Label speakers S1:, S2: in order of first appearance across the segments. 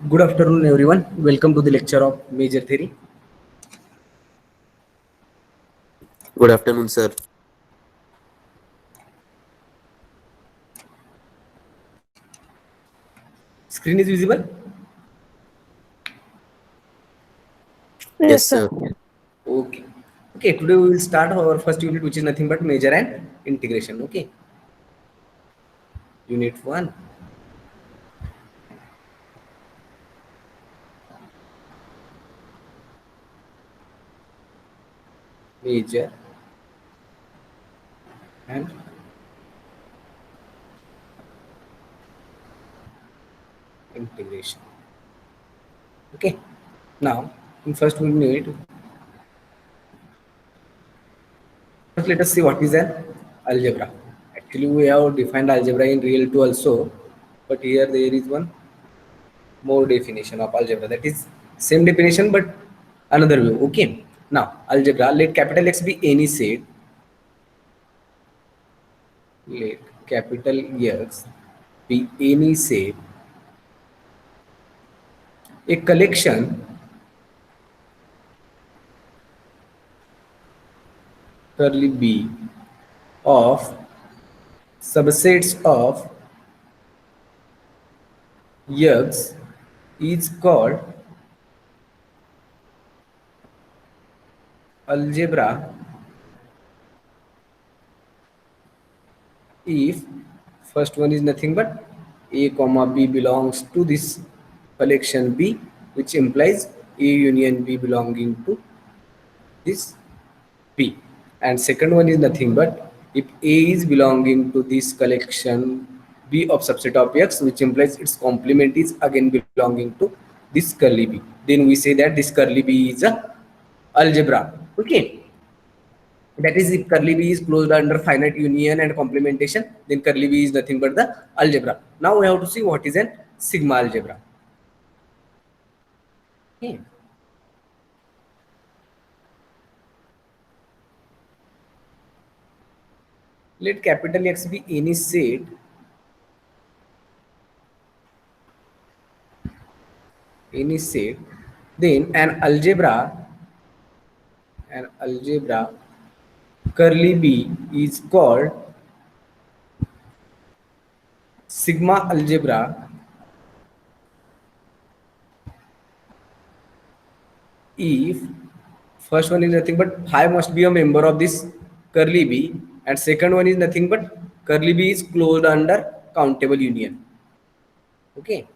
S1: Good afternoon, everyone. Welcome to the lecture of Major Theory.
S2: Good afternoon, sir.
S1: Screen is visible?
S2: Yes,
S3: Yes, sir.
S2: sir.
S1: Okay. Okay, today we will start our first unit, which is nothing but measure and integration. Okay. Unit 1. Measure and integration. Okay. Now, in first unit, first let us see what is an algebra. Actually, we have defined algebra in real 2 also, but here there is one more definition of algebra, that is same definition but another view. Okay, now algebra, let capital X be any set, let capital X be any set, a collection curly b of subsets of X is called algebra if first one is nothing but a comma b belongs to this collection B, which implies a union B belonging to this P, and second one is nothing but if A is belonging to this collection B of subset of X, which implies its complement is again belonging to this curly B, then we say that this curly B is a algebra. Okay, that is if curly B is closed under finite union and complementation, then curly B is nothing but the algebra. Now we have to see what is an sigma algebra. Okay. Let capital X be any set then an algebra curly B is called sigma algebra if first one is nothing but phi must be a member of this curly B, and second one is nothing but curly B is closed under countable union. Okay,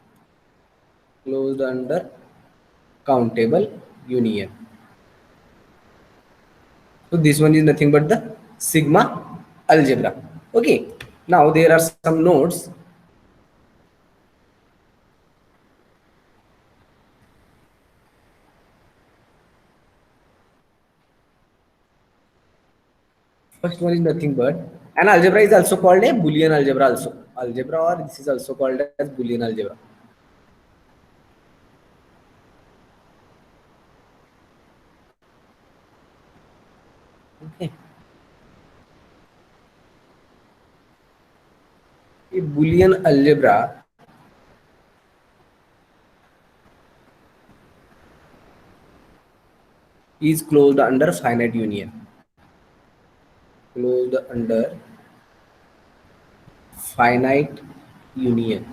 S1: closed under countable union. So this one is nothing but the sigma algebra. Okay, now there are some nodes. First one is nothing but an algebra is also called a Boolean algebra also. Algebra, or this is also called as Boolean algebra. Okay. A Boolean algebra is closed under finite union. Closed under finite union.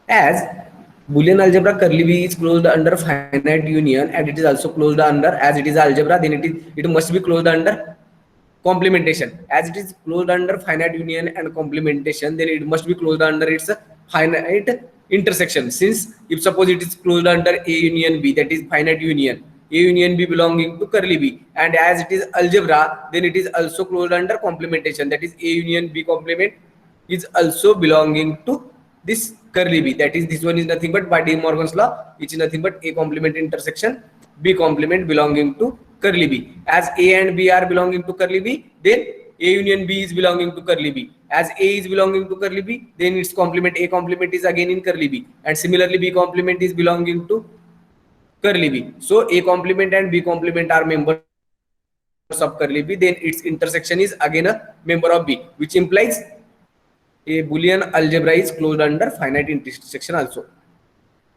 S1: As Boolean algebra curly B is closed under finite union, and it is also closed under, as it is algebra, then it must be closed under complementation. As it is closed under finite union and complementation, then it must be closed under its finite intersection. Since if suppose it is closed under A union B, that is finite union, A union B belonging to curly B, and as it is algebra, then it is also closed under complementation, that is A union B complement is also belonging to this curly B, that is this one is nothing but by De Morgan's law, which is nothing but A complement intersection B complement belonging to curly B. As A and B are belonging to curly B, then A union B is belonging to curly B. As A is belonging to curly B, then its complement A complement is again in curly B, and similarly B complement is belonging to curly B. So A complement and B complement are members of curly B, then its intersection is again a member of B, which implies A Boolean algebra is closed under finite intersection also.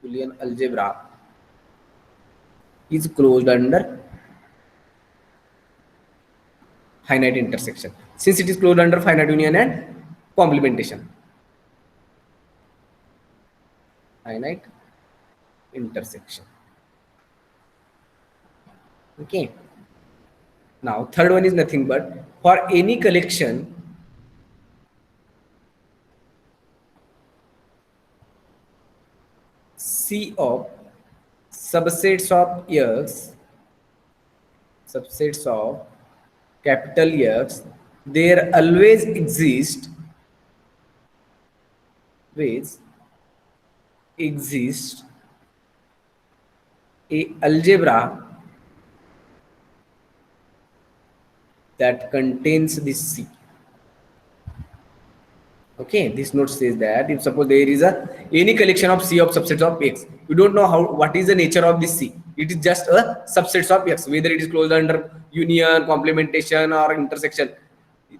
S1: Boolean algebra is closed under finite intersection since it is closed under finite union and complementation. Finite intersection. Okay. Now third one is nothing but for any collection C of subsets of X, subsets of capital X, there always exist a algebra that contains this C. Okay, this note says that if suppose there is any collection of C of subsets of X, you don't know what is the nature of this C. It is just a subsets of X, whether it is closed under union, complementation, or intersection.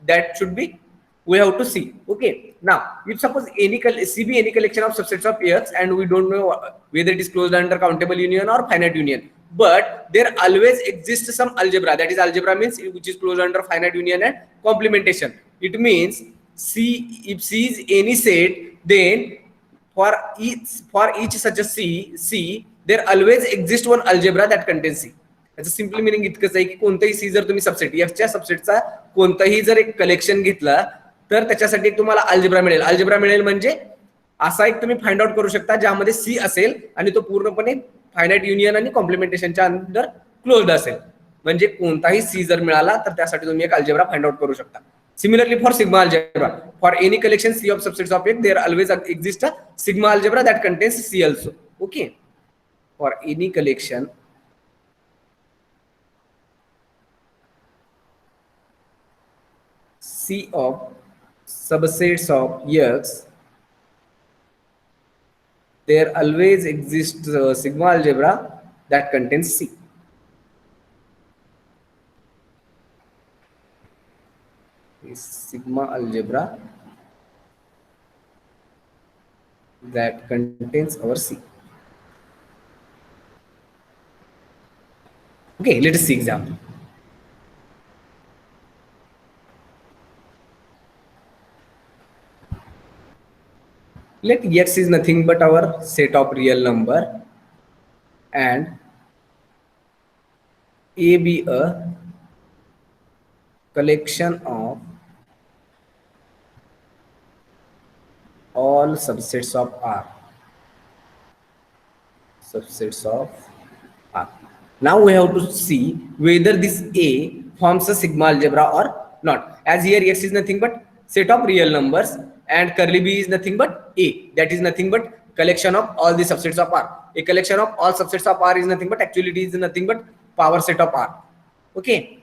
S1: That should be we have to see. Okay, now if suppose C be any collection of subsets of X, and we don't know whether it is closed under countable union or finite union, but there always exists some algebra. That is, algebra means which is closed under finite union and complementation. It means if C is any set, then for each such a C there always exists one algebra that contains C. त्याचं simply meaning इतकंच आहे की कोणताही सी जर तुम्ही subset एफच्या सबसेटचा कोणताही जर एक कलेक्शन घेतला तर त्याच्यासाठी एक तुम्हाला अल्जेब्रा मिळेल. अल्जेब्रा मिळेल म्हणजे असा एक तुम्ही फाइंड आउट करू शकता ज्यामध्ये सी असेल आणि तो पूर्णपणे फायनाइट युनियन आणि कॉम्प्लिमेंटेशनच्या अंडर क्लोज्ड असेल. म्हणजे कोणताही सी जर मिळाला तर त्यासाठी तुम्ही एक अल्जेब्रा फाइंड आउट करू शकता. Similarly, for sigma algebra, for any collection C of subsets of X, there always exists a sigma algebra that contains C also. Okay, for any collection C of subsets of X, there always exists a sigma algebra that contains C. Sigma algebra that contains our C. Okay, let us see example. Let X is nothing but our set of real number and A be a collection of all subsets of R. Subsets of R. Now we have to see whether this A forms a sigma algebra or not. As here X is nothing but set of real numbers and curly B is nothing but A. That is nothing but collection of all the subsets of R. A collection of all subsets of R is nothing but actually it is nothing but power set of R. Okay.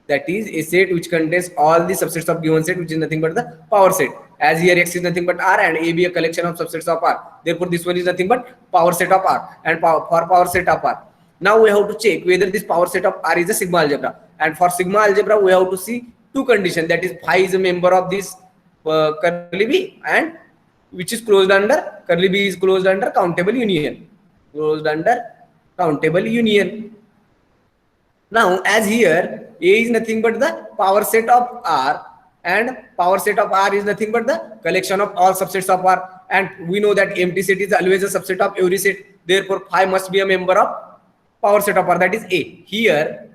S1: That is a set which contains all the subsets of given set, which is nothing but the power set. As here X is nothing but R and A be a collection of subsets of R. Therefore, this one is nothing but power set of R and for power set of R. Now we have to check whether this power set of R is a sigma algebra. And for sigma algebra, we have to see two conditions. That is, phi is a member of this curly B and which is closed under curly B is closed under countable union. Closed under countable union. Now, as here A is nothing but the power set of R and power set of R is nothing but the collection of all subsets of R, and we know that empty set is always a subset of every set. Therefore, phi must be a member of power set of R, that is A. Here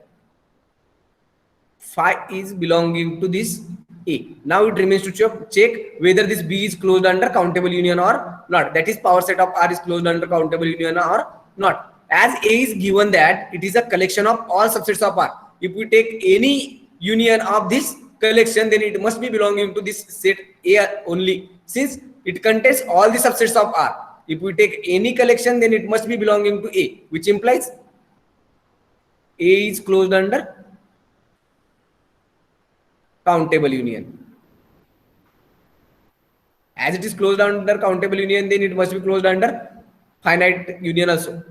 S1: phi is belonging to this A. Now it remains to check whether this B is closed under countable union or not. That is, power set of R is closed under countable union or not. As A is given that it is a collection of all subsets of R. If we take any union of this collection, then it must be belonging to this set A only, since it contains all the subsets of R. If we take any collection, then it must be belonging to A, which implies A is closed under countable union. As it is closed under countable union, then it must be closed under finite union also.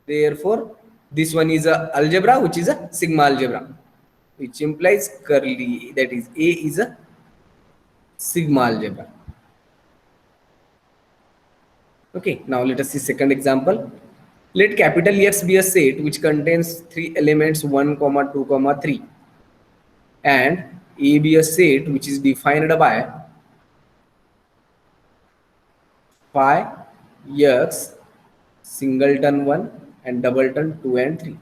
S1: Therefore, this one is a algebra which is a sigma algebra, which implies curly, that is A is a sigma algebra. Okay, now let us see second example. Let capital X be a set which contains three elements 1, comma 2, comma 3, and A be a set which is defined by phi x singleton 1 and doubleton 2 and 3.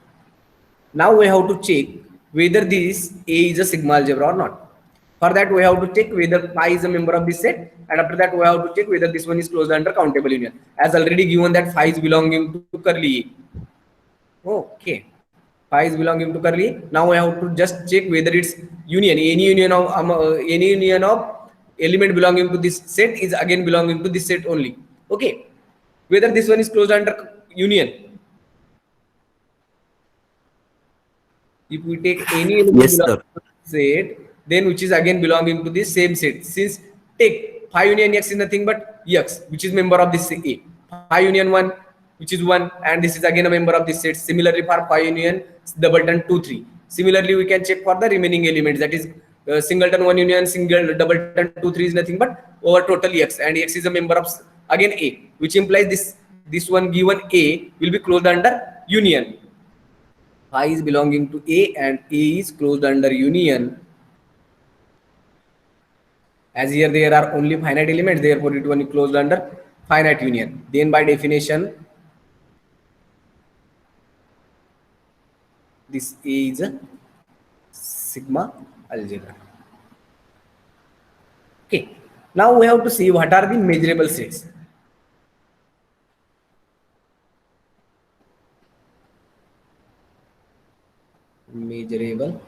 S1: Now we have to check whether this A is a sigma algebra or not. For that we have to check whether phi is a member of this set, and after that we have to check whether this one is closed under countable union. As already given that phi is belonging to curly A. Okay. Phi is belonging to curly A. Now we have to just check whether it's union. Any union of element belonging to this set is again belonging to this set only. Okay. Whether this one is closed under union. If we take any element
S2: Yes,
S1: belonging
S2: sir.
S1: to this set, then which is again belonging to this same set. Since take phi union x is nothing but x, which is member of this A. Phi union 1, which is 1, and this is again a member of this set. Similarly, for phi union doubleton 2, 3. Similarly, we can check for the remaining elements, that is singleton 1 union, doubleton 2, 3 is nothing but over total x, and x is a member of again A, which implies this one given A will be closed under union. Phi is belonging to A and A is closed under union. As here there are only finite elements, therefore it one is closed under finite union. Then by definition, this A is a sigma algebra. Okay. Now we have to see what are the measurable sets. Measurable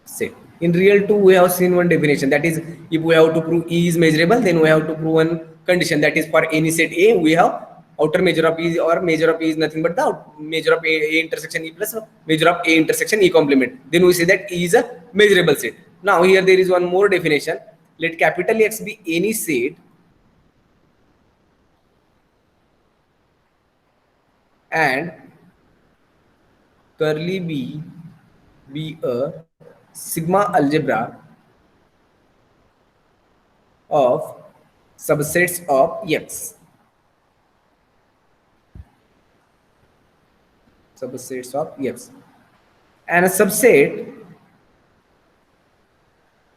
S1: set. In real 2, we have seen one definition, that is if we have to prove E is measurable, then we have to prove one condition, that is for any set A we have outer measure of E, or measure of E is nothing but the measure of A intersection E plus measure of A intersection E complement. Then we say that E is a measurable set. Now here there is one more definition. Let capital X be any set and curly B be a sigma algebra of subsets of X. Subsets of X. And a subset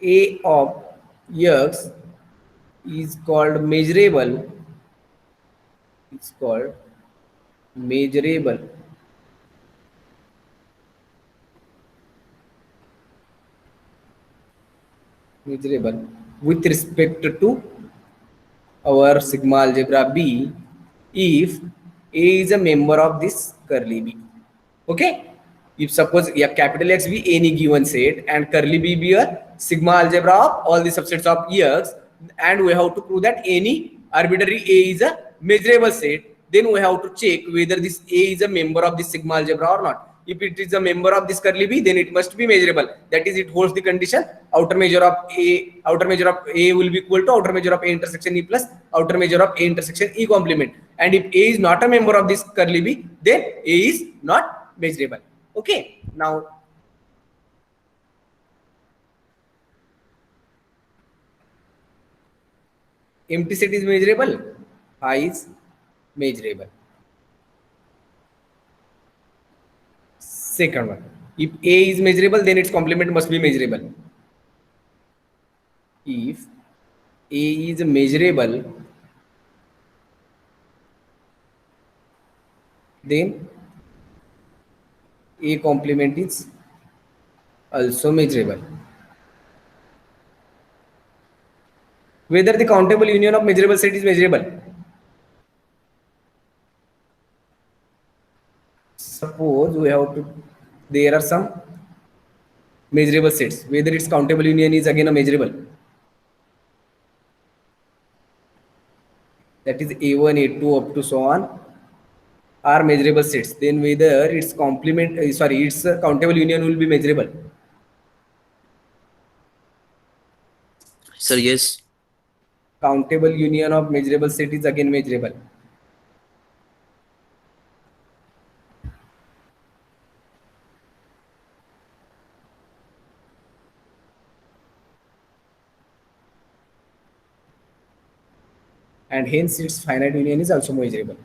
S1: A of X is called measurable. It's called measurable. Measurable with respect to our sigma algebra B if A is a member of this curly B. Okay? If suppose capital X be any given set and curly B be a sigma algebra of all the subsets of X, and we have to prove that any arbitrary A is a measurable set, then we have to check whether this A is a member of this sigma algebra or not. If it is a member of this curly B, then it must be measurable. That is, it holds the condition outer measure of A will be equal to outer measure of A intersection E plus outer measure of A intersection E complement. And if A is not a member of this curly B, then A is not measurable. Okay. Now empty set is measurable. Phi is measurable. Second one, if A is measurable, then its complement must be measurable. If A is measurable, then A complement is also measurable. Whether the countable union of measurable set is measurable. Suppose we have to, there are some measurable sets, whether its countable union is again a measurable. That is A1, A2 up to so on are measurable sets. Then whether its its countable union will be measurable.
S2: Sir, yes.
S1: Countable union of measurable set is again measurable. and hence its finite union is also measurable.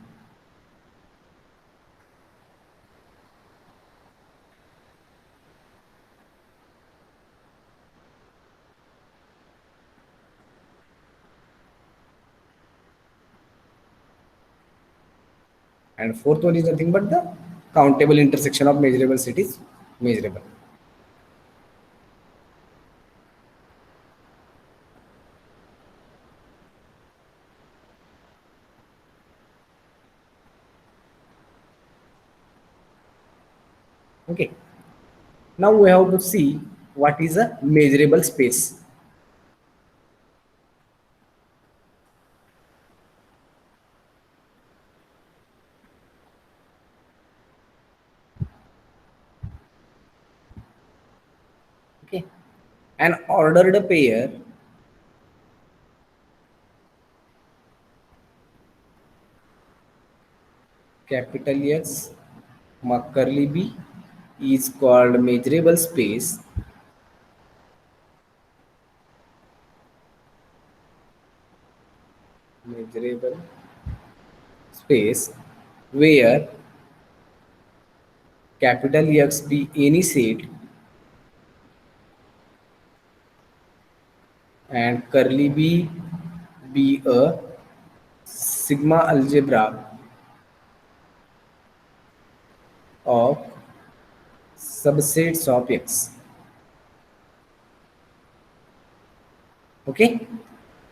S1: And fourth one is nothing but the countable intersection of measurable set is measurable. Okay. Now we have to see what is a measurable space. Okay. An ordered pair capital X curly B is called measurable space measurable space where capital X be any set and curly B be a sigma algebra of subsets of X. Okay.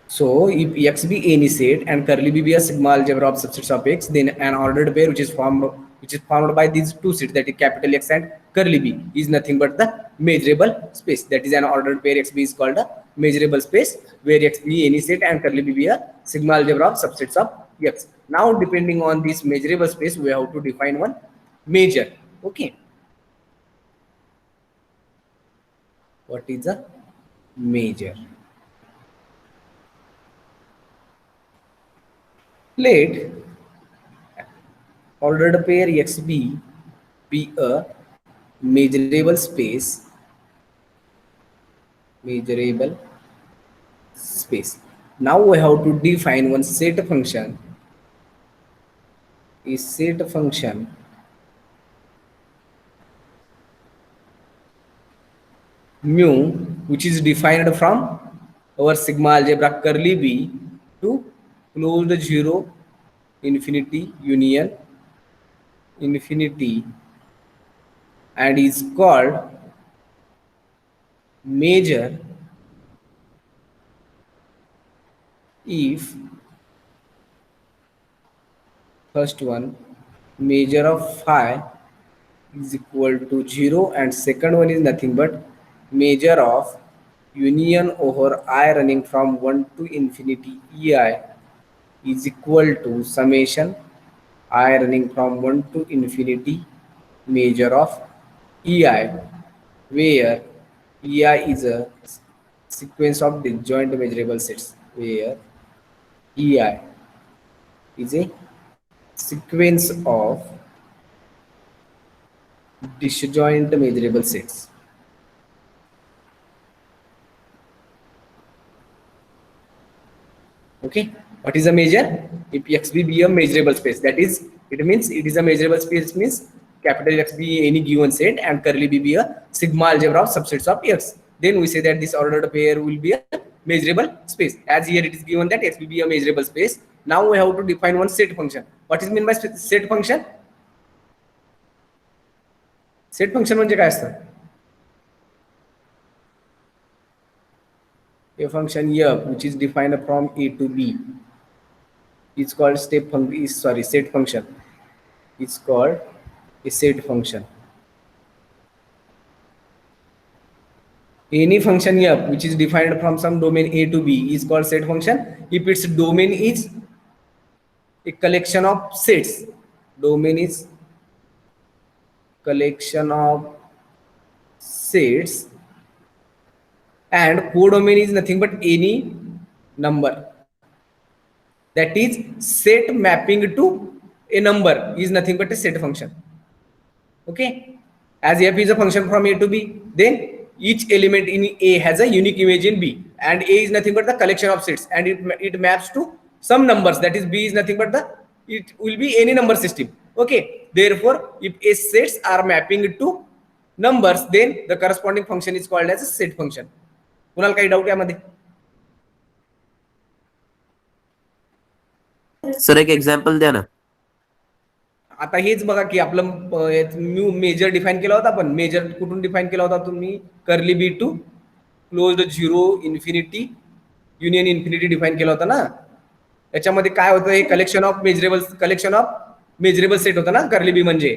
S1: So if X be any set and curly B be a sigma algebra of subsets of X, then an ordered pair which is formed by these two sets, that is capital X and curly B, is nothing but the measurable space. That is an ordered pair XB is called a measurable space where X be any set and curly B be a sigma algebra of subsets of X. Now depending on this measurable space, we have to define one measure. Okay. What is a measure? Let ordered pair XB be a measurable space. Now we have to define one set function. A set function mu, which is defined from our sigma algebra curly B to closed zero infinity union infinity, and is called measure if first one measure of phi is equal to 0 and second one is nothing but measure of union over I running from 1 to infinity ei is equal to summation I running from 1 to infinity measure of ei, where ei is a sequence of disjoint measurable sets, where ei is a sequence of disjoint measurable sets. Okay, what is a measure? If XB be a measurable space, that is, it means it is a measurable space means capital X be any given set and curly B be a sigma algebra of subsets of X. Then we say that this ordered pair will be a measurable space. As here it is given that XB be a measurable space. Now we have to define one set function. What is meant by set function? Set function म्हणजे काय असतं? A function f which is defined from a to b is called set function. It's called a set function. Any function f which is defined from some domain a to b is called set function if its domain is a collection of sets. Domain is collection of sets and codomain is nothing but any number, that is set mapping to a number is nothing but a set function. Okay, as f is a function from a to b, then each element in a has a unique image in b, and a is nothing but the collection of sets and it maps to some numbers, that is B is nothing but it will be any number system. Okay, therefore if a sets are mapping to numbers, then the corresponding function is called as a set function. कुणाला काही doubt यामध्ये?
S2: Sir एक example द्या ना.
S1: आता हेच बघा की आपलं मेजर डिफाईन केला होता, आपण मेजर कुठून डिफाईन केला होता तुम्ही? Curly B to closed zero infinity union infinity define केला होता ना. याच्यामध्ये काय होतं? हे कलेक्शन ऑफ मेजरेबल सेट होतं ना कर्ली बी म्हणजे.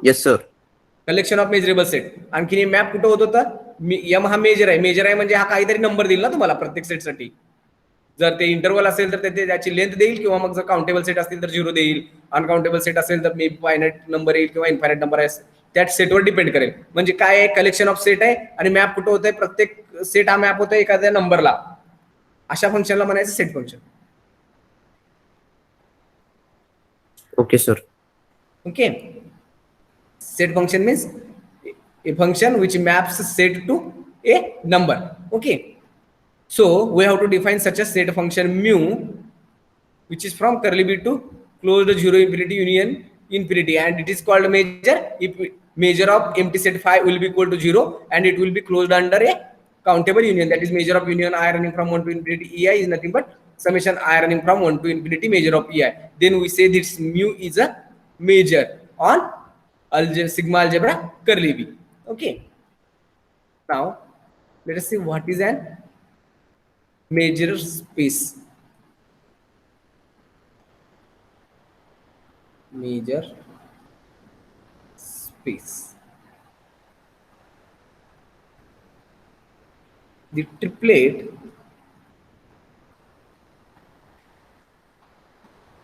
S2: Yes sir.
S1: Collection of measurable set. आणखी हे मॅप कुठं होत होतं? एम हा मेजर आहे म्हणजे हा काहीतरी नंबर देईल ना तुम्हाला प्रत्येक सेटसाठी. जर ते इंटरव्हल असेल तर ते त्याची लेंथ देईल, किंवा मग जर काउंटेबल सेट असतील तर 0 देईल, अनकाउंटेबल सेट असेल तर मे फायनाईट नंबर येईल किंवा इनफायनाईट नंबर आहे, त्या सेटवर डिपेंड करेल. म्हणजे काय आहे? कलेक्शन ऑफ सेट आहे आणि मॅप कुठं होतंय? प्रत्येक सेट हा मॅप होतोय एखाद्या नंबरला. अशा फंक्शनला म्हणायचं set function.
S2: Okay sir.
S1: Okay, set function means a function which maps set to a number. Okay, so we have to define such a set function mu, which is from curly b to closed zero infinity union infinity, and it is called measure if measure of empty set phi will be equal to 0 and it will be closed under a countable union. That is measure of union I running from 1 to infinity ei is nothing but summation I running from 1 to infinity measure of ei. Then we say this mu is a measure on sigma algebra curly b. Okay, now let us see what is an measure space. Measure space. The triplet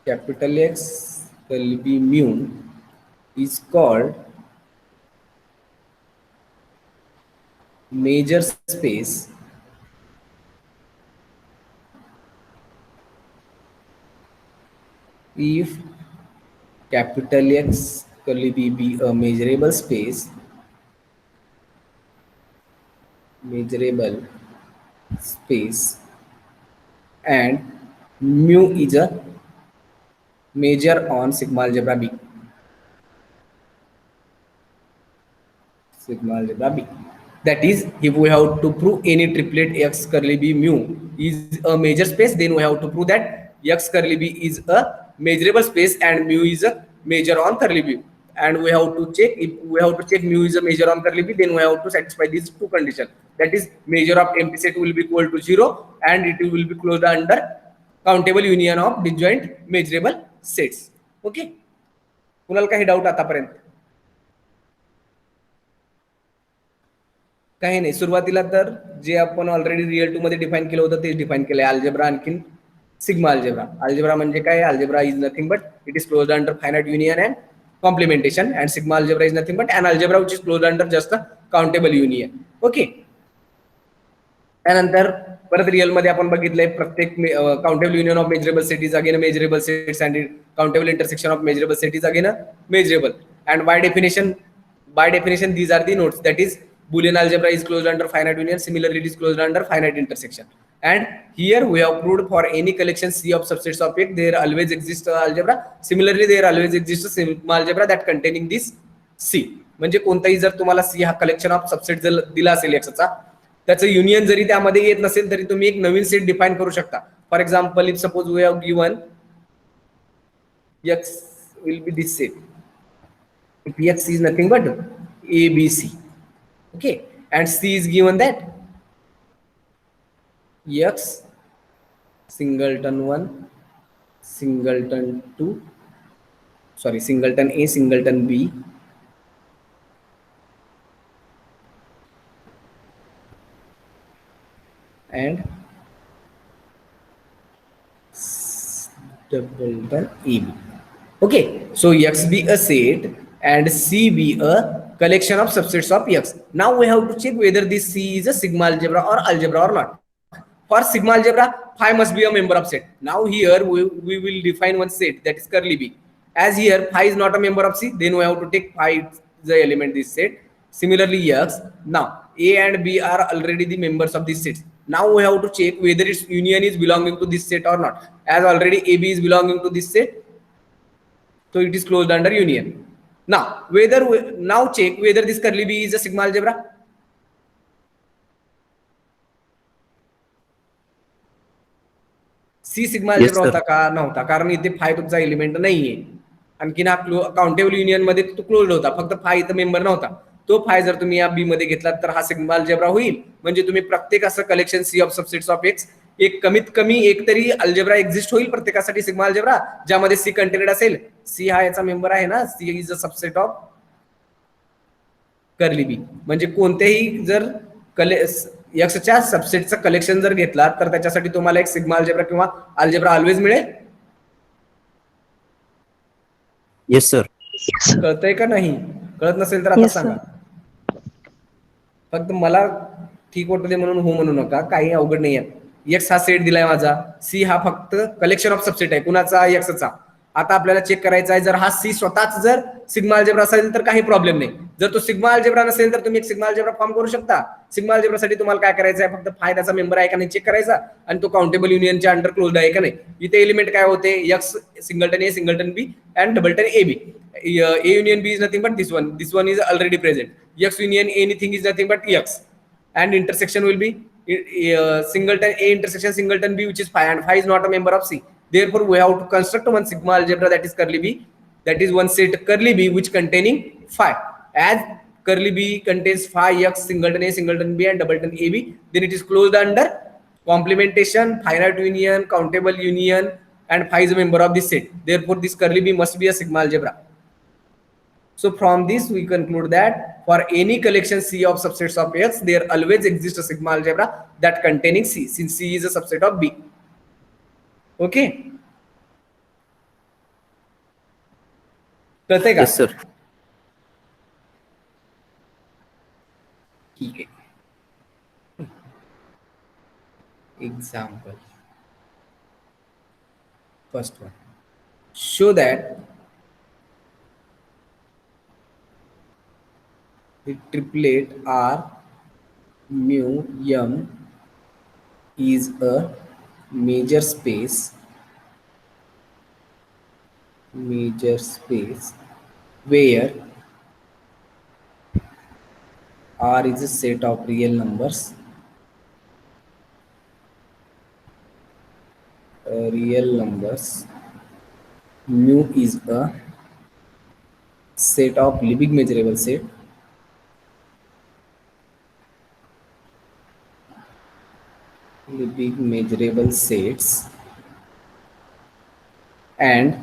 S1: capital X curly b mu is called measure space if capital X curly b be a measurable space and mu is a measure on sigma algebra b. That is, if we have to prove any triplet X curly b mu is a measure space, then we have to prove that X curly b is a measurable space and mu is a measure on curly b. And we have to check, if we have to check mu is a measure on curly b, then we have to satisfy these two conditions. That is, measure of empty set will be equal to 0 and it will be closed under countable union of disjoint measurable sets. Okay, कुणाला काही doubt आतापर्यंत? काही नाही. सुरुवातीला तर जे आपण already real 2 मध्ये define केलं होतं तेच डिफाईन केलंय. अल्जेब्रा आणखीन सिग्मा अल्जेब्रा. अल्जेब्रा म्हणजे काय? Algebra is nothing but it is closed under finite union and complementation, and sigma algebra is nothing but an algebra which is closed under just a countable union. Okay, त्यानंतर परत real मध्ये आपण बघितलंय प्रत्येक countable union of measurable set is again measurable sets and countable intersection of measurable set is again measurable. And by definition these are the notes. That is, Boolean algebra is closed under finite union. Similarly, it is closed under finite intersection. And here we have proved for any collection C of subsets of X, there always exists a algebra. Similarly, there always exists a sigma algebra that containing this C. म्हणजे कोणताही जर तुम्हाला C हा collection of subset जर दिला असेल X चा, त्याचं युनियन जरी त्यामध्ये येत नसेल तरी तुम्ही एक नवीन सेट डिफाइन करू शकता. For example, if suppose we have given X will be this set. If X is nothing but A, B, C. Okay, and C is given that X singleton 1, singleton 2, sorry, singleton A, singleton B, and doubleton AB. Okay, so X be a set and C be a collection of subsets of X. Now we have to check whether this C is a sigma algebra or not. For sigma algebra, phi must be a member of set. Now here we will define one set, that is curly B. As here phi is not a member of C, then we have to take phi the element this set. Similarly X, now A and B are already the members of this set. Now we have to check whether its union is belonging to this set or not. As already AB is belonging to this set, so it is closed under union. Now now check whether this curly B is a sigma algebra. C sigma
S2: Yes,
S1: algebra
S2: sir.
S1: होता का नव्हता, कारण इथे फाय तुमचा element नाहीये. आणखीन हा countable union मध्ये तो क्लोज होता, फक्त फाय इथं मेंबर नव्हता. तो फाय जर तुम्ही या बी मध्ये घेतलात तर हा सिग्मा अल्जेब्रा होईल. म्हणजे तुम्ही प्रत्येक असं collection C of subsets of X एक कमीत कमी एक तरी अल्जेब्रा एक्झिस्ट होईल प्रत्येकासाठी सिग्मा अल्जेब्रा ज्यामध्ये सी कंटेनेड असेल. सी हा याचा मेंबर आहे ना, C is a subset of curly B. म्हणजे कोणतेही जर एक्सच्या सबसेटचं कलेक्शन जर घेतला तर त्याच्यासाठी तुम्हाला एक सिग्मा अल्जेब्रा किंवा अल्जेब्रा ऑलवेज मिळेल.
S2: Yes, sir.
S1: कळतंय का नाही? कळत नसेल तर आता
S3: Yes,
S1: सांगा. फक्त मला ठीक वाटत दे म्हणून हो म्हणू नका, काही अवघड नाही आहे. एक्स हा सेट दिलाय माझा, सी हा फक्त कलेक्शन ऑफ सबसेट आहे कुणाचा, एक्सचा. आता आपल्याला चेक करायचा आहे जर हा सी स्वतःच जर सिग्मा अल्जेब्रा असेल तर काही प्रॉब्लेम नाही. जर तो सिग्मा अल्जेब्रा नसेल तर तुम्ही एक सिग्मा अल्जेब्रा फॉर्म करू शकता. सिग्मा अल्जेब्रासाठी तुम्हाला काय करायचं आहे, फक्त फाय त्याचा मेंबर आहे का नाही चेक करायचा आणि तो काउंटेबल युनियनच्या अंडर क्लोज्ड आहे का नाही. इथे एलिमेंट काय होते, X singleton A singleton B and doubleton A B. A union B is nothing but this one is already present. X union anything is nothing but X and intersection will be singleton A intersection singleton B, which is phi, and phi is not a member of C. Therefore we have to construct one sigma algebra that is curly B, that is one set curly B which containing phi. As curly B contains phi x singleton A singleton B and doubleton AB, then it is closed under complementation, finite union, countable union, and phi is a member of this set. Therefore this curly B must be a sigma algebra. So from this we conclude that for any collection C of subsets of X, there always exists a sigma algebra that containing C, since C is a subset of B. Okay? कळतंय का?
S2: Yes, sir.
S1: ठीक आहे. Example. First one. Show that the triplet R mu m is a major space where R is a set of real numbers, mu is a set of Lebesgue measurable set, sets, and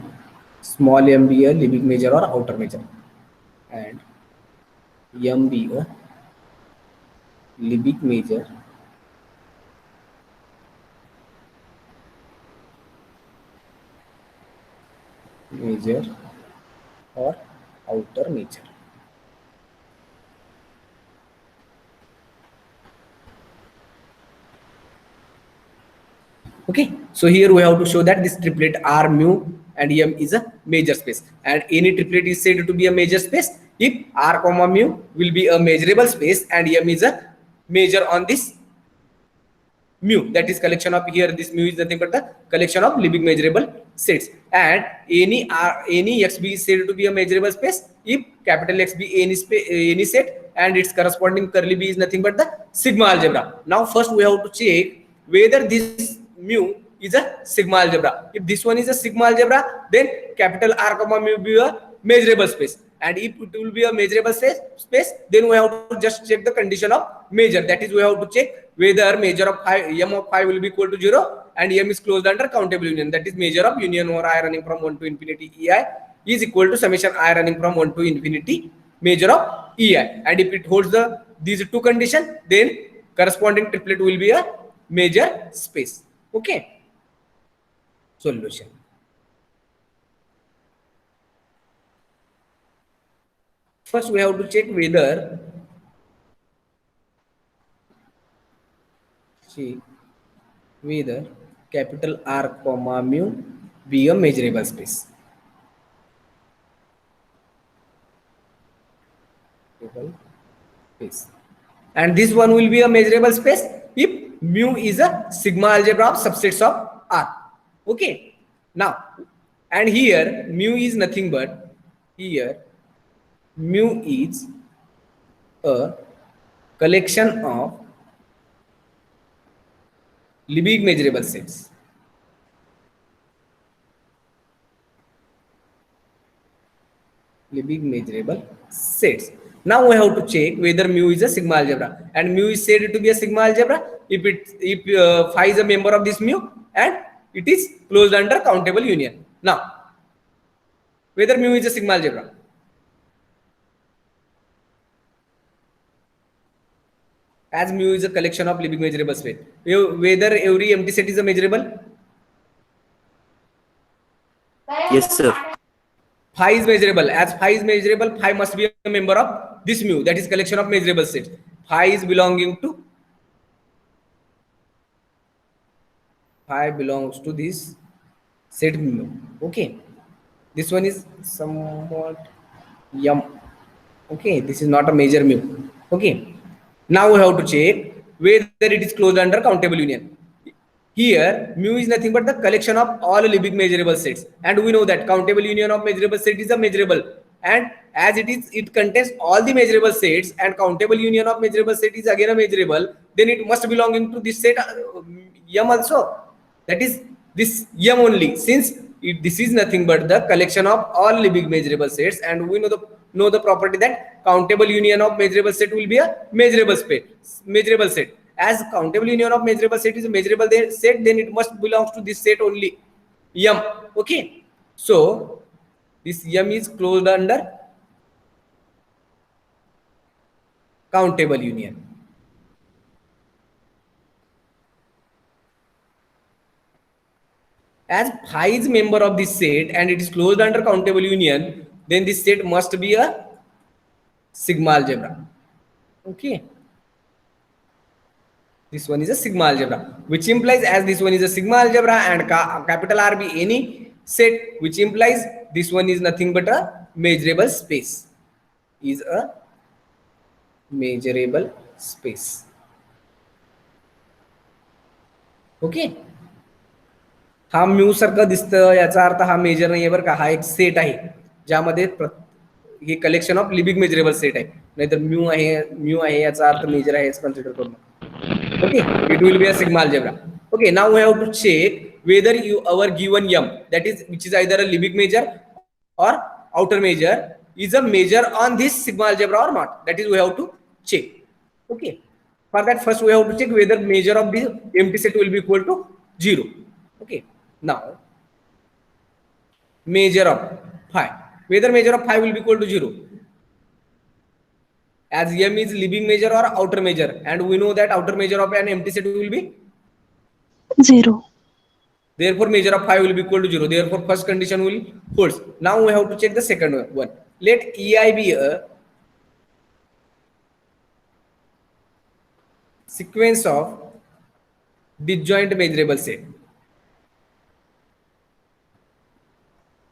S1: small m be a Lebesgue measure or outer measure, and m be a Lebesgue measure or outer measure. Okay, so here we have to show that this triplet R mu and m is a major space, and any triplet is said to be a major space if R comma mu will be a measurable space and m is a measure on this mu, that is collection of, here this mu is nothing but the collection of Lebesgue measurable sets, and any xb is said to be a measurable space if capital X be any set and its corresponding curly B is nothing but the sigma algebra. Now first we have to check whether this mu is a sigma algebra. If this one is a sigma algebra, then capital R comma mu will be a measurable space, and if it will be a measurable space, then we have to just check the condition of measure, that is we have to check whether measure of phi, m of phi will be equal to 0 and m is closed under countable union, that is measure of union over I running from 1 to infinity ei is equal to summation I running from 1 to infinity measure of ei, and if it holds these two conditions, then corresponding triplet will be a major space. Okay, solution. First we have to check whether capital R comma mu be a measurable space. And this one will be a measurable space if mu is a sigma algebra of subsets of R. Okay, now, and here mu is nothing but, here mu is a collection of Lebesgue measurable sets. Lebesgue measurable sets. Now we have to check whether mu is a sigma algebra, and mu is said to be a sigma algebra if phi is a member of this mu and it is closed under countable union. Now, whether mu is a sigma algebra. As mu is a collection of Lebesgue measurable set, whether every empty set is a measurable.
S2: Yes, sir.
S1: Phi is measurable. As phi is measurable, phi must be a member of this mu, that is collection of measurable sets. Phi is belonging to, phi belongs to this set mu. Okay, this one is somewhat yum. Okay, this is not a major mu. Okay, now we have to check whether it is closed under countable union. Here mu is nothing but the collection of all Lebesgue measurable sets, and we know that countable union of measurable set is a measurable, and as it contains all the measurable sets, and countable union of measurable set is again a measurable, then it must belonging to this set m also, that is this m only, since this is nothing but the collection of all Lebesgue measurable sets, and we know the property that countable union of measurable set will be a measurable set. As countable union of measurable set is a measurable set, then it must belongs to this set only, m. Okay, so this m is closed under countable union. As phi is member of this set and it is closed under countable union, then this set must be a sigma algebra. Okay, this one is a sigma algebra, which implies, as this one is a sigma algebra and capital R be any set, which implies this one is nothing but a measurable space, is a measurable space. Okay, हा mu सारखं दिसतं, याचा अर्थ हा major नाही आहे बरं का, हा एक सेट आहे ज्यामध्ये हे collection of Lebesgue measurable set आहे, नाहीतर म्यू आहे याचा अर्थ मेजर आहे कन्सिडर करून. Okay, it will be a sigma algebra. Okay, now we have to check whether our given m, that is which is either a Lebesgue measure or outer measure, is a measure on this sigma algebra or not. That is we have to check. Okay, for that first we have to check whether measure of the empty set will be equal to 0. Okay, now measure of phi, whether measure of phi will be equal to 0, as m is Lebesgue measure or outer measure, and we know that outer measure of an empty set will be
S3: 0.
S1: Therefore measure of phi will be equal to 0. Therefore first condition will holds. Now we have to check the second one. Let EI be a sequence of disjoint measurable set,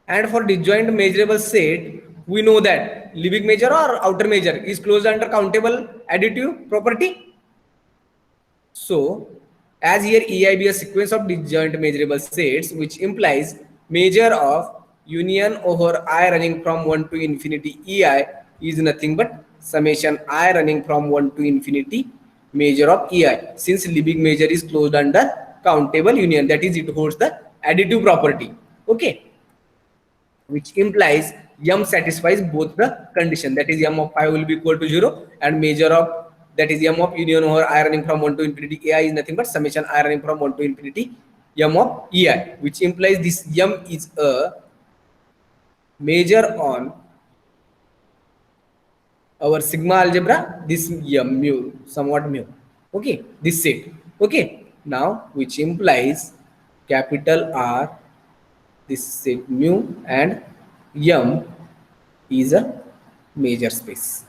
S1: and for disjoint measurable set we know that Lebesgue measure or outer measure is closed under countable additive property. So as here EI be a sequence of disjoint measurable sets, which implies measure of union over I running from 1 to infinity EI is nothing but summation I running from 1 to infinity measure of EI, since Lebesgue measure is closed under countable union, that is it holds the additive property. Okay, which implies m satisfies both the condition, that is m of phi will be equal to 0, and measure of, that is m of union over I running from 1 to infinity EI is nothing but summation I running from 1 to infinity m of EI, which implies this m is a measure on our sigma algebra, this m mu, somewhat mu. Okay, this set. Okay, now which implies capital R, this set mu, and m is a measure space.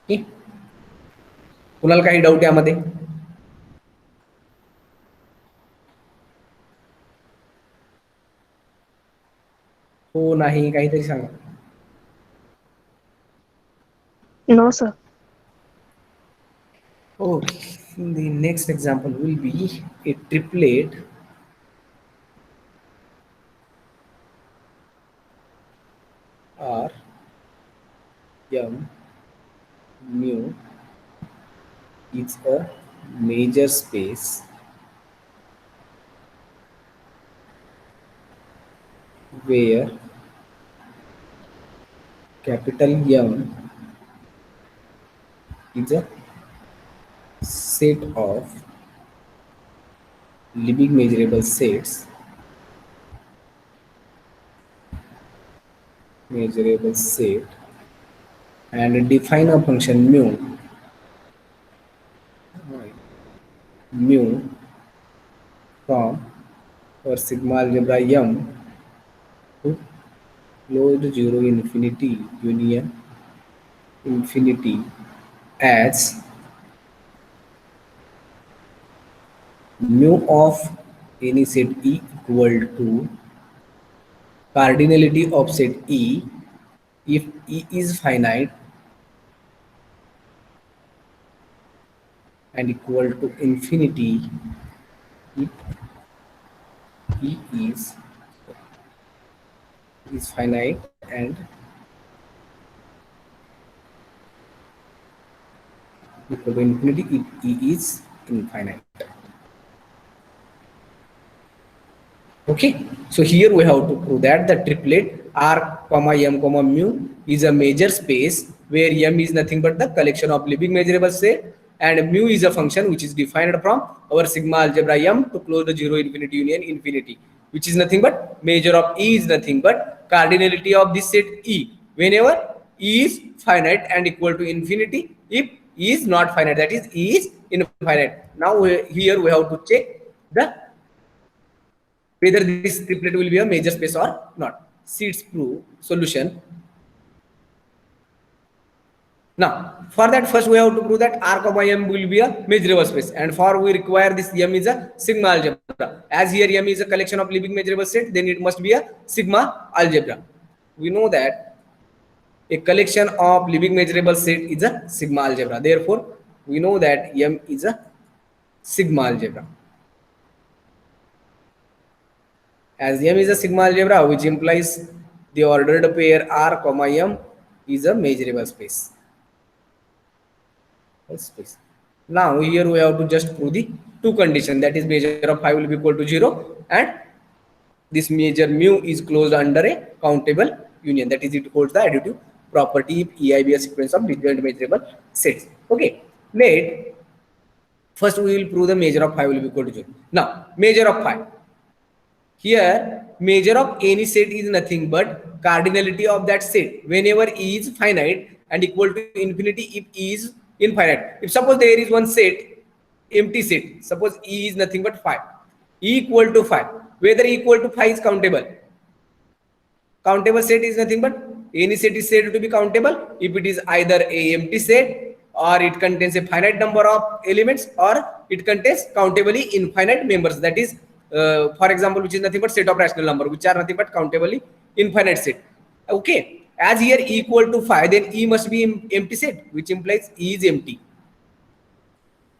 S1: Okay, कुणाला काही doubt यामध्ये? हो नाही, काहीतरी सांगा.
S3: No, sir.
S1: Okay, the next example will be a triplet R M mu is a major space where capital M is a set of Liebig measurable set and define a function mu from or sigma algebra M to closed zero infinity union infinity as mu of any set E equal to cardinality of set E if E is finite and equal to infinity if E is finite and equal to infinity if E is infinite. Okay, so here we have to prove that the triplet R comma M comma mu is a major space where M is nothing but the collection of Liebig measurable set and mu is a function which is defined from our sigma algebra M to close the zero infinity union infinity, which is nothing but measure of E is nothing but cardinality of this set E whenever E is finite and equal to infinity if E is not finite, that is E is infinite. Now here we have to check the whether this triplet will be a major space or not. See its proof solution. Now, for that first we have to prove that R comma M will be a measurable space, and for we require this M is a sigma algebra. As here M is a collection of Liebig measurable set, then it must be a sigma algebra. We know that a collection of Liebig measurable set is a sigma algebra. Therefore, we know that M is a sigma algebra. As M is a sigma algebra, which implies the ordered pair R comma M is a measurable space. Now here we have to just prove the two conditions, that is measure of phi will be equal to 0 and this measure mu is closed under a countable union, that is it holds the additive property if EI be a sequence of disjoint measurable sets. Okay, first we will prove the measure of phi will be equal to 0. Now measure of phi. Here, measure of any set is nothing but cardinality of that set whenever E is finite and equal to infinity if E is infinite. If suppose there is one set, empty set, suppose E is nothing but phi, E equal to phi, whether E equal to phi is countable. Countable set is nothing but any set is said to be countable if it is either a empty set or it contains a finite number of elements or it contains countably infinite members, that is for example, which is nothing but set of rational number which are nothing but countably infinite set. Okay, as here E equal to phi, then E must be empty set, which implies E is empty.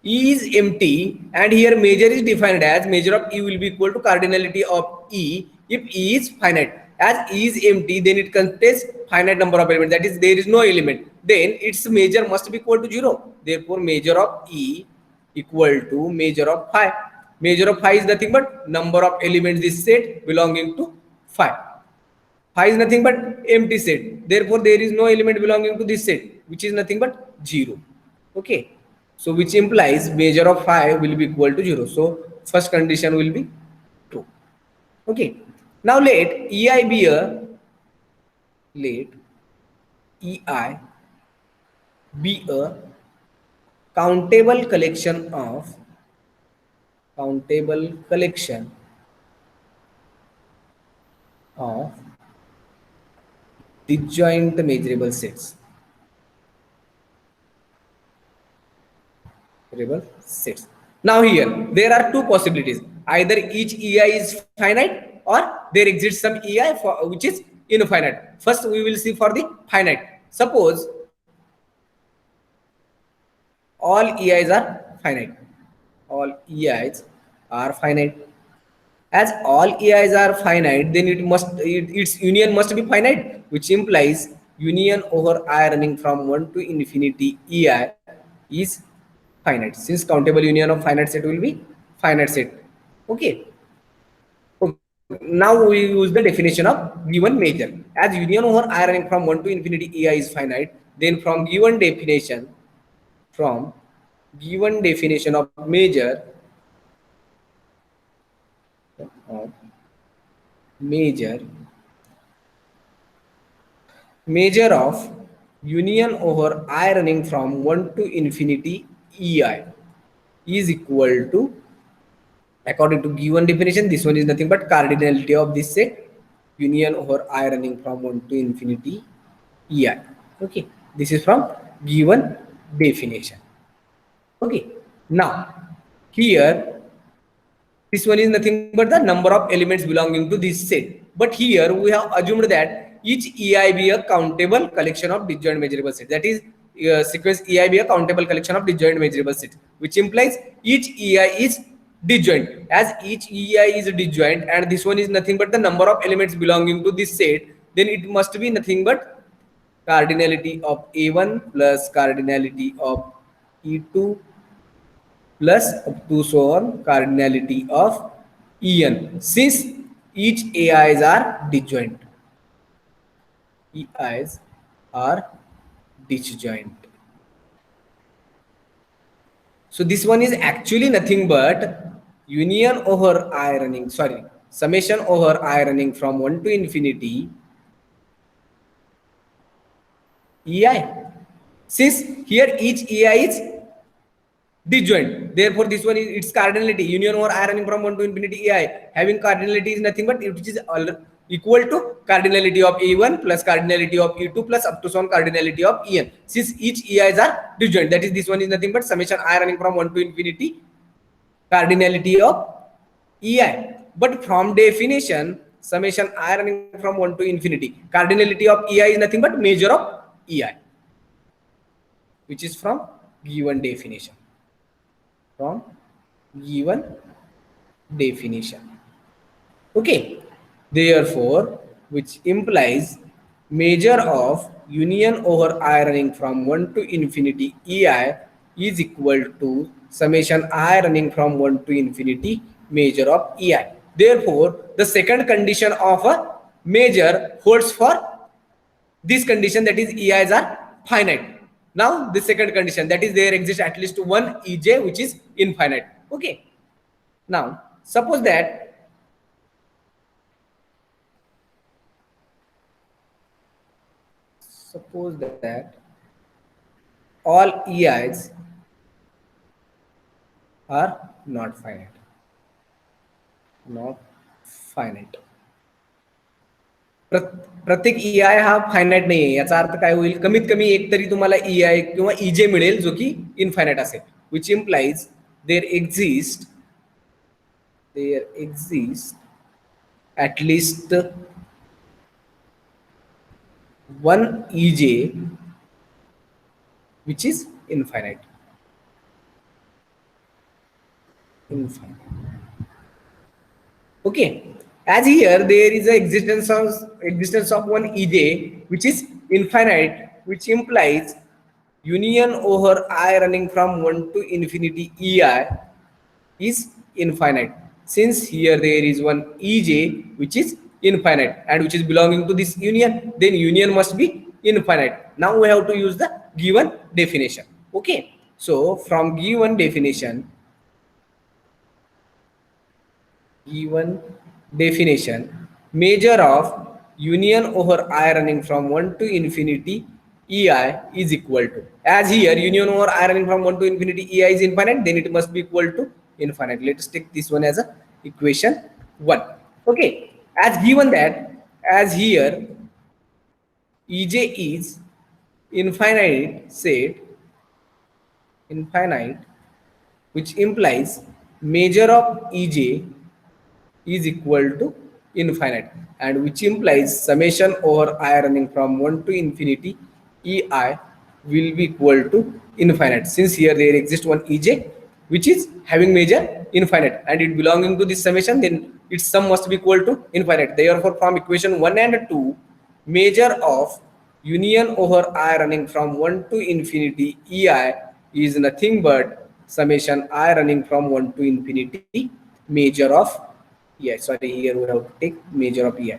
S1: E is empty, and here measure is defined as measure of E will be equal to cardinality of E if E is finite. As E is empty, then it contains finite number of elements, that is there is no element, then its measure must be equal to 0. Therefore measure of E equal to measure of phi. Measure of phi is nothing but number of elements this set belonging to phi. Phi is nothing but empty set, therefore there is no element belonging to this set, which is nothing but 0. Okay, so which implies measure of phi will be equal to 0. So first condition will be true. Okay, now let EI be a countable collection of disjoint measurable sets. Now here there are two possibilities, either each EI is finite or there exists some EI which is infinite. First we will see for the finite. Suppose all EIs are finite. All EIs are finite. As all EIs are finite, then its union must be finite, which implies union over I running from 1 to infinity EI is finite. Since countable union of finite set will be finite set. Okay. Now we use the definition of given measure. As union over I running from 1 to infinity EI is finite, then from given definition of measure measure of union over I running from 1 to infinity EI is equal to, according to given definition, this one is nothing but cardinality of this set, union over I running from 1 to infinity EI. Okay, this is from given definition. Okay, now here this one is nothing but the number of elements belonging to this set. But here we have assumed that each EI be a countable collection of disjoint measurable set. That is, sequence EI be a countable collection of disjoint measurable set, which implies each EI is disjoint. As each EI is disjoint and this one is nothing but the number of elements belonging to this set, then it must be nothing but cardinality of A1 plus cardinality of E2 plus up to so on cardinality of En, since each AIs are disjoint. EIs are disjoint. So this one is actually nothing but union over I running, summation over I running from 1 to infinity EI. Since here each EI is disjoint, therefore this one is its cardinality, union over I running from 1 to infinity EI having cardinality is nothing but which is equal to cardinality of A1 plus cardinality of E2 plus up to so on cardinality of En. Since each EIs are disjoint, that is this one is nothing but summation I running from 1 to infinity cardinality of EI. But from definition, summation I running from 1 to infinity cardinality of EI is nothing but measure of EI, which is from given definition. Okay, therefore which implies measure of union over I running from 1 to infinity EI is equal to summation I running from 1 to infinity measure of EI. Therefore the second condition of a measure holds for this condition, that is EIs are finite. Now the second condition, that is there exists at least one EJ which is infinite. Okay, now suppose that all EIs are not finite. प्रत्येक EI हा finite नाहीये, याचा अर्थ काय होईल, कमीत कमी एक तरी तुम्हाला EI किंवा EJ मिळेल जो की इनफायनाइट असेल, which implies there exists at least one EJ which is infinite. Okay, as here there is a existence of one EJ which is infinite, which implies union over I running from 1 to infinity EI is infinite. Since here there is one EJ which is infinite and which is belonging to this union, then union must be infinite. Now we have to use the given definition. Okay, so from given definition, measure of union over I running from 1 to infinity EI is equal to, as here union over I running from 1 to infinity EI is infinite, then it must be equal to infinite. Let us take this one as a equation 1. Okay, as given that, as here EJ is infinite set, which implies measure of EJ is equal to infinite, and which implies summation over I running from 1 to infinity EI will be equal to infinite, since here there exists one ej which is having major infinite and it belonging to this summation, then its sum must be equal to infinite. Therefore from equation 1 and 2, measure of union over I running from 1 to infinity ei is nothing but summation I running from 1 to infinity measure of ei. Sorry, here we have to take measure of ei.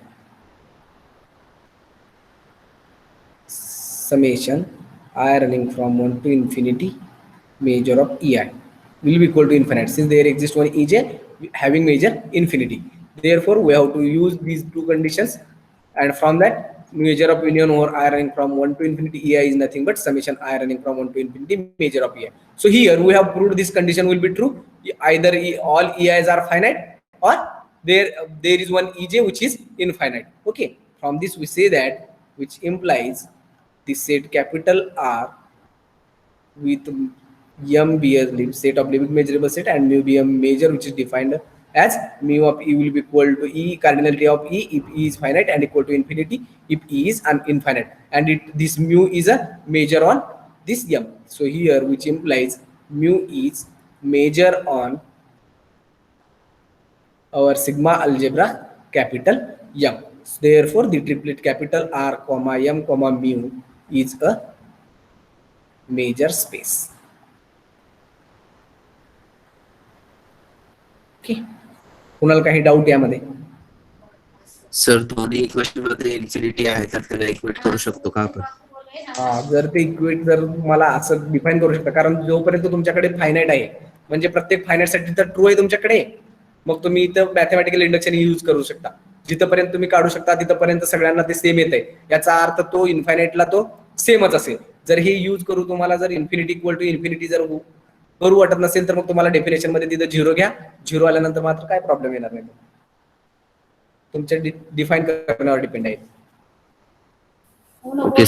S1: Summation I running from 1 to infinity measure of ei will be equal to infinite, since there exists one ej having measure infinity. Therefore we have to use these two conditions, and from that measure of union over I running from 1 to infinity ei is nothing but summation I running from 1 to infinity measure of ei. So here we have proved this condition will be true, either all ei's are finite or there is one ej which is infinite. Okay, from this we say that, which implies the set capital R with m be a set of Lebesgue measurable set and mu be a measure which is defined as mu of e will be equal to e cardinality of e if e is finite and equal to infinity if e is infinite, and this mu is a measure on this m. So here, which implies mu is measure on our sigma algebra capital M. Therefore the triplet capital R comma M comma mu is a major space. Okay, कुणाला काही doubt यामध्ये?
S2: Sir दोन्ही equation मध्ये infinity आहे तर त्याला equate करू शकतो का आपण?
S1: जर ते इक्वेट जर मला असं डिफाईन करू शकता, कारण जोपर्यंत तुमच्याकडे फायनाईट आहे म्हणजे प्रत्येक फायनाईट साठी तर ट्रू आहे तुमच्याकडे, मग तुम्ही इथं मॅथमॅटिकल इंडक्शन यूज करू शकता. जिथपर्यंत तुम्ही काढू शकता तिथपर्यंत सगळ्यांना ते सेम येत आहे, याचा अर्थ तो इन्फायनाईटला तो सेमच असेल. जर हे यूज करू तुम्हाला जर इन्फिनिटी इक्वल टू इन्फिनिटी जर करू वाटत नसेल तर मग तुम्हाला डेफिनेशन मध्ये तिथं झिरो घ्या, झिरो आल्यानंतर मात्र काय प्रॉब्लेम येणार नाही, तुमच्या डिफाईन करण्यावर डिपेंड आहे.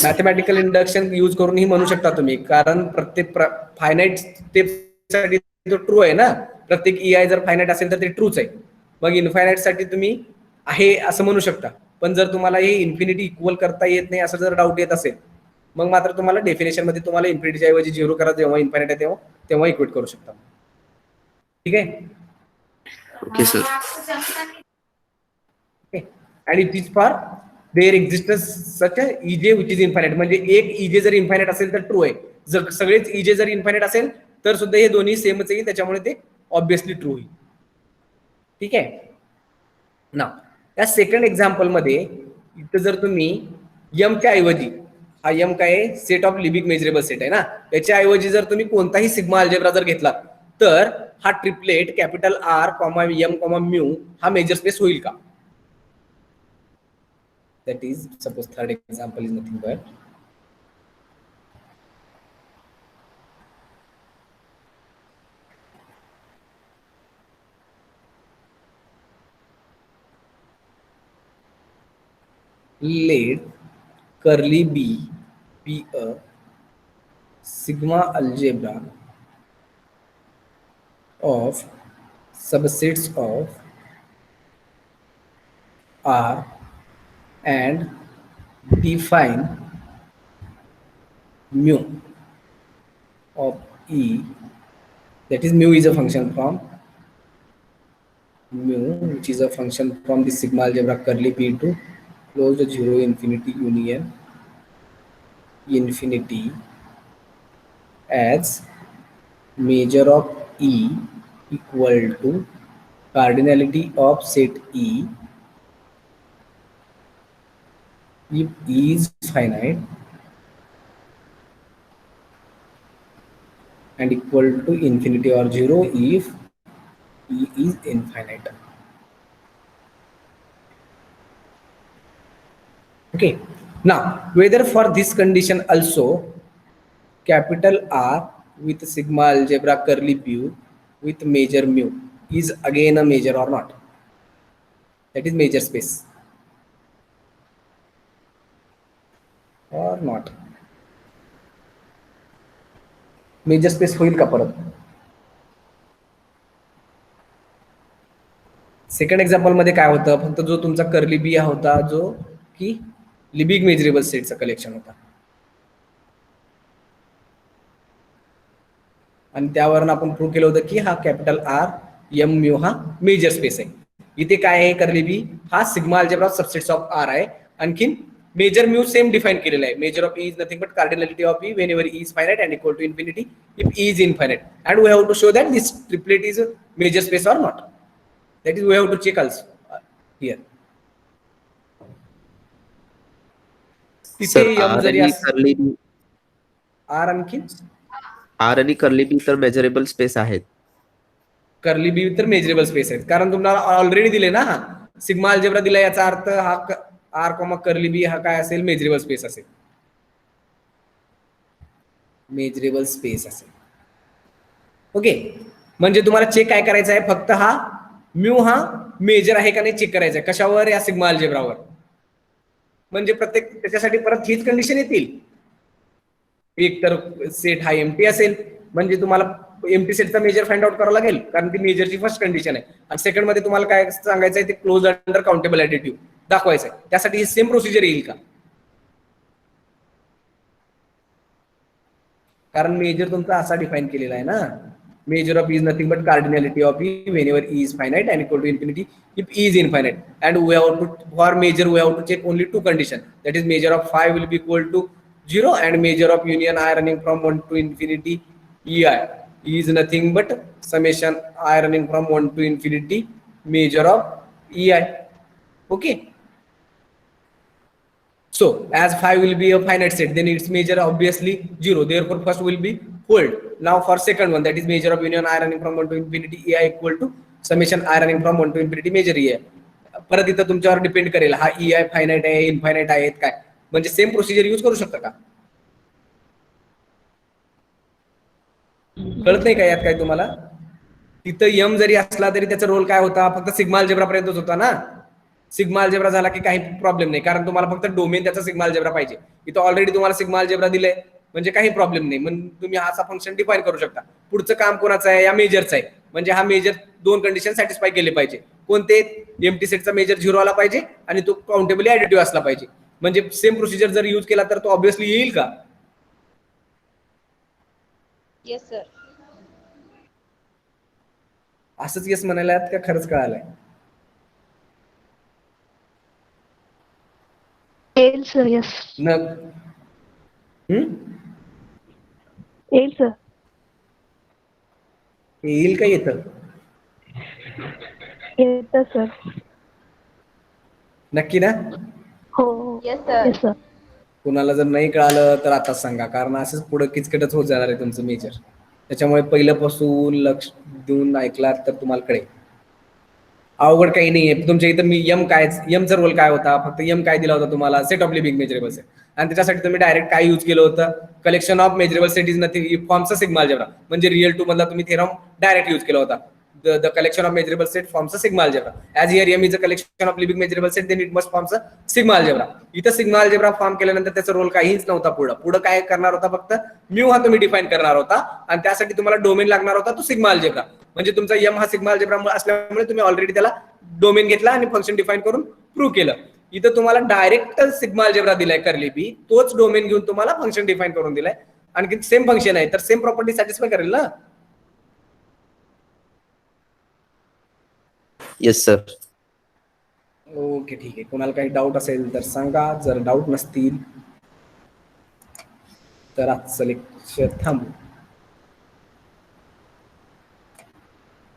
S1: मॅथमॅटिकल इंडक्शन यूज करून ही म्हणू शकता तुम्ही, कारण प्रत्येक फायनाईट स्टेप साठी तो ट्रू आहे ना, प्रत्येक ei जर फायनाईट असेल तर ते ट्रूच आहे. मग इन्फायनाईट साठी तुम्ही आहे असं म्हणू शकता, पण जर तुम्हाला हे इन्फिनिटी इक्वल करता येत नाही असं जर डाऊट येत असेल मग मात्र तुम्हाला डेफिनेशन मध्ये तुम्हाला इन्फिनिटीच्या ऐवजी झिरो करा, जेव्हा इन्फायनाईट आहे तेव्हा इक्वेट करू शकता. ठीक आहे.
S2: Okay sir.
S1: and it is for there exists such a ej which is infinite. म्हणजे एक ej जर इन्फायनाईट असेल तर ट्रू आहे, जर सगळेच ej जर इन्फायनाईट असेल तर सुद्धा हे दोन्ही सेमच आहे, त्याच्यामुळे ते ऑब्विसली ट्रू होईल. ठीक आहे ना. या सेकंड एक्झाम्पल मध्ये इथं जर तुम्ही m च्या ऐवजी, हा m काय आहे, set of Liebig measurable set आहे ना, त्याच्या ऐवजी जर तुम्ही कोणताही सिग्मा अल्जेब्रा जर घेतला तर हा triplet capital R comma m comma mu हा मेजर स्पेस होईल का? That is, suppose third example is nothing but let curly b be a sigma algebra of subsets of R and define mu of e, that is mu is a function from mu which is a function from the sigma algebra curly b to closed zero infinity union infinity as measure of e equal to cardinality of set e if e is finite and equal to infinity or zero if e is infinite. Okay, now whether for this condition also capital R with sigma algebra curly b with measure mu is again a measure or not, that is measure space or not. Measure space होईल का परत? Second example मध्ये काय होतं, फक्त जो तुमचा curly B होता जो की लिबिक मेजरेबल सेटचा कलेक्शन होता, आणि त्यावरून आपण प्रूव्ह केलं होतं की हा कॅपिटल आर एम म्यू हा मेजर स्पेस आहे. इथे काय आहे करली बी हा sigma algebra of subsets of R आहे. आणखीन मेजर म्यू सेम डिफाइन केलेला आहे. Measure of E is nothing but cardinality of E whenever E is finite and equal to infinity if E is infinite and we have to show that this triplet is measure space or not. That is we have to check also here. तिथे M जरी R आणखी
S2: R आणि curly B तर measurable space आहेत.
S1: Curly B तर measurable space आहेत कारण तुम्हाला ऑलरेडी दिले ना सिग्मा अल्जेब्रा दिला. याचा अर्थ हा आर कॉमा कर्ली बी हा काय असेल मेजरेबल स्पेस असेल. मेजरेबल स्पेस असेल. ओके म्हणजे तुम्हाला चेक काय करायचं आहे फक्त हा म्यू हा मेजर आहे का नाही चेक करायचं आहे. कशावर? या सिग्मा अल्जेब्रावर. म्हणजे प्रत्येक त्याच्यासाठी परत हीच कंडिशन येतील. एक तर सेट हा एमटी असेल म्हणजे तुम्हाला एमटी सेटचा मेजर फाइंड आउट करावा लागेल कारण ती मेजरची फर्स्ट कंडिशन आहे. आणि सेकंड मध्ये तुम्हाला काय सांगायचं आहे ते क्लोज अंडर काउंटेबल ऍडिटिव्ह दाखवायचं आहे. त्यासाठी ही सेम प्रोसिजर येईल का? कारण मेजर तुमचा असा डिफाइन केलेला आहे ना. Measure of E is nothing but cardinality of E whenever E is finite and equal to infinity if E is infinite and we have to for measure we have to check only two condition that is measure of phi will be equal to 0 and measure of union I running from 1 to infinity ei is nothing but summation I running from 1 to infinity measure of ei. Okay, so as phi will be a finite set then its measure obviously 0, therefore first will be hold. Now for second one that is measure of union I running from 1 to infinity ei equal to summation I running from 1 to infinity measure ei. परत इथं तुमच्यावर depend करेल हा ei finite आहे infinite आहेत काय. म्हणजे same procedure use करू शकता का? कळत नाही का यात काय तुम्हाला? तिथं यम जरी असला तरी त्याचा रोल काय होता फक्त सिग्मा अल्जेब्रा पर्यंतच होता ना. सिग्मा अल्जेब्रा झाला की काही प्रॉब्लेम नाही कारण तुम्हाला फक्त डोमेन त्याचा सिग्मा अल्जेब्रा पाहिजे. इथं ऑलरेडी तुम्हाला सिग्मा अल्जेब्रा दिलंय म्हणजे काही प्रॉब्लेम नाही. मग तुम्ही असा फंक्शन डिफाइन करू शकता. पुढचं काम कोणाचं आहे? या मेजरचं आहे. म्हणजे हा मेजर दोन कंडिशन सॅटिस्फाय केले पाहिजे. कोणते? एमटी सेटचा मेजर 0 आला पाहिजे आणि तो काउंटेबली ऍडिटिव्ह असला पाहिजे. म्हणजे सेम प्रोसिजर जर यूज केला तर तो ऑब्विसली येईल का?
S4: Yes sir.
S1: असंच येस म्हणायला का खरंच कळालंय?
S3: येईल सर. यस
S1: न
S3: येईल सर.
S1: येईल का येतं?
S3: येतं सर.
S1: नक्की ना?
S3: हो.
S4: Yes sir.
S3: Yes sir.
S1: कुणाला जर नाही कळालं तर आताच सांगा कारण असंच पुढे किचकटच होत जाणार आहे तुमचं मेजर. त्याच्यामुळे पहिल्यापासून लक्ष देऊन ऐकलात तर तुम्हाला कळेल. अवघड काही नाहीये. तुमच्या इथं मी एमचा रोल काय होता? फक्त एम काय दिला होता तुम्हाला? सेट ऑफ लिव्हिंग मेजरेबल्स आहे आणि त्याच्यासाठी तुम्ही डायरेक्ट काय यूज केलं होतं? Collection of measurable set is nothing फॉर्मचा सिग्मा अल्जेब्रा म्हणजे रिअल टू मधला तुम्ही थेरम डायरेक्ट यूज केला होता. The collection of measurable set forms a sigma algebra. As here m is a collection of living measurable set, then it must forms a sigma algebra. इथं sigma algebra form केल्यानंतर त्याचा role काहीच नव्हता. पुढे काय करणार होता? फक्त म्यू हा तुम्ही डिफाइन करणार होता आणि त्यासाठी तुम्हाला डोमेन लागणार होता तो सिग्मा अल्जेब्रा. म्हणजे तुमचा एम हा सिग्मा अल्जेब्रा असल्यामुळे तुम्ही ऑलरेडी त्याला डोमेन घेतला आणि फंक्शन डिफाइन करून प्रूव्ह केलं. इथं तुम्हाला डायरेक्ट सिग्मा अल्जेब्रा दिलाय करली बी, तोच डोमेन घेऊन तुम्हाला फंक्शन डिफाइन करून दिलाय. आणखी सेम फंक्शन आहे तर सेम प्रॉपर्टी सॅटिस्फाय करेल ना.
S2: Yes sir.
S1: ओके ठीक आहे. कोणाला काही डाऊट असेल तर सांगा. जर डाऊट नसतील तर आजचं लेक्चर थांबू.